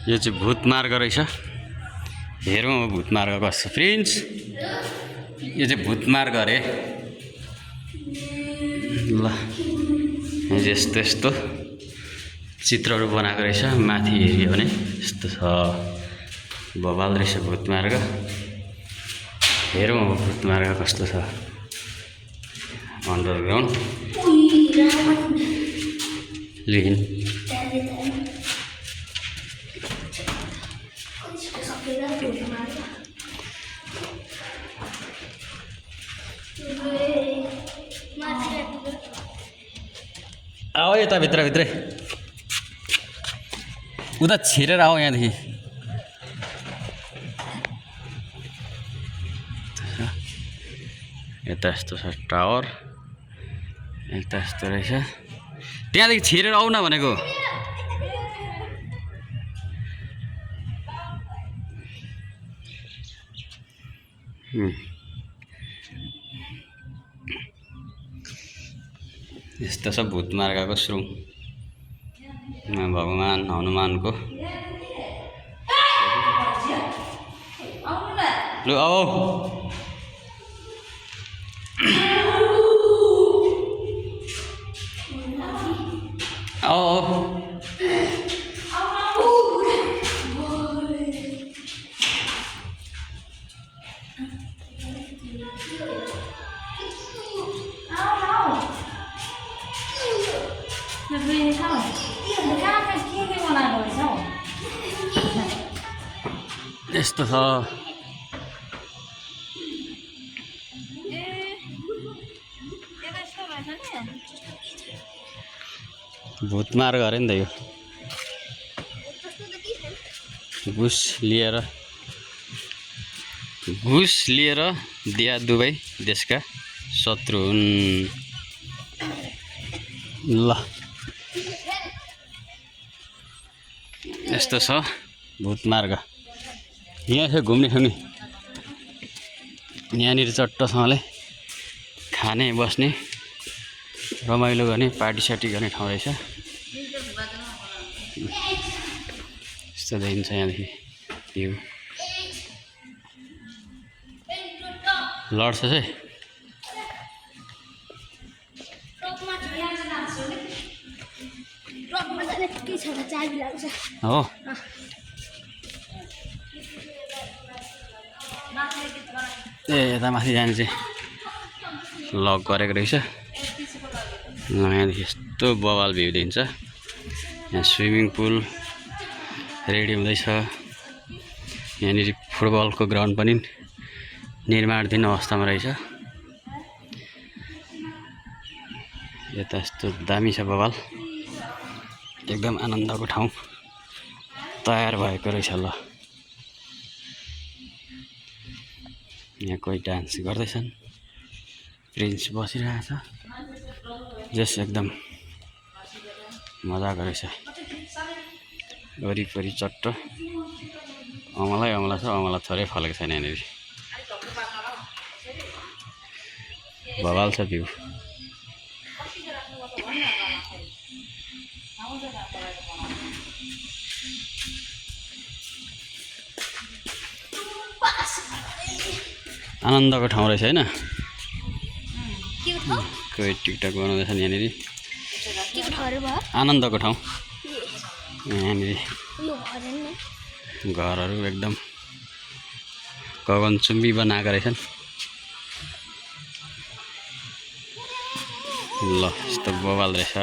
यो चाहिँ भूतमार्ग रहेछ। हेरौँ अब भूतमार्ग कस्तो फ्रेन्ड्स। यो चाहिँ भूतमार्ग अरे ल। यस्तो यस्तो चित्रहरू बनाएको रहेछ। माथि हेऱ्यो भने यस्तो छ। बवाल रहेछ भूतमार्ग। हेरौँ अब भूतमार्ग कस्तो छ। अन्डरग्राउन्ड लिन आओ यता भित्रै उता छिरेर आओ यहाँदेखि। यता यस्तो छ टावर। यता यस्तो रहेछ। त्यहाँदेखि छिरेर आऊ न भनेको। यस्तो छ भूतमार्गको सुरुङ। भगवान हनुमानको लु आओ। आओ यस्तो छ। भूतमार्ग अरे नि त यो। घुस लिएर दिया दुवै देशका शत्रु हुन्। ल यस्तो छ भूतमार्ग। यहाँ चाहिँ घुम्ने ठाउँ नि। यहाँनिर चट्टसँगले खाने बस्ने रमाइलो गर्ने पार्टी सार्टी गर्ने ठाउँ रहेछ। यस्तो देखिन्छ यहाँदेखि भ्यू। लड्छ चाहिँ हो। ए यता माथि जाने चाहिँ लक गरेको रहेछ। यहाँदेखि यस्तो बवाल भ्यू देखिन्छ। यहाँ स्विमिङ पुल रेडी हुँदैछ। यहाँनिर फुटबलको ग्राउन्ड पनि निर्माणाधीन अवस्थामा रहेछ। यता यस्तो दामी छ बवाल। एकदम आनन्दको ठाउँ तयार भएको रहेछ। ल यहाँ कोही डान्स गर्दैछन्। प्रिन्स बसिरहेछ। जस एकदम मजाको रहेछ। वरिपरि चट्ट अमला छ। अमला थोरै फलेको छैन यहाँनिर। बवाल छ भ्यू। आनन्दको ठाउँ रहेछ होइन। कोही टिकटक बनाउँदैछन् यहाँनिर। आनन्दको ठाउँ। यहाँनिर घरहरू एकदम गगनचुम्बी बनाएका रहेछन्। ल यस्तो बवाल रहेछ।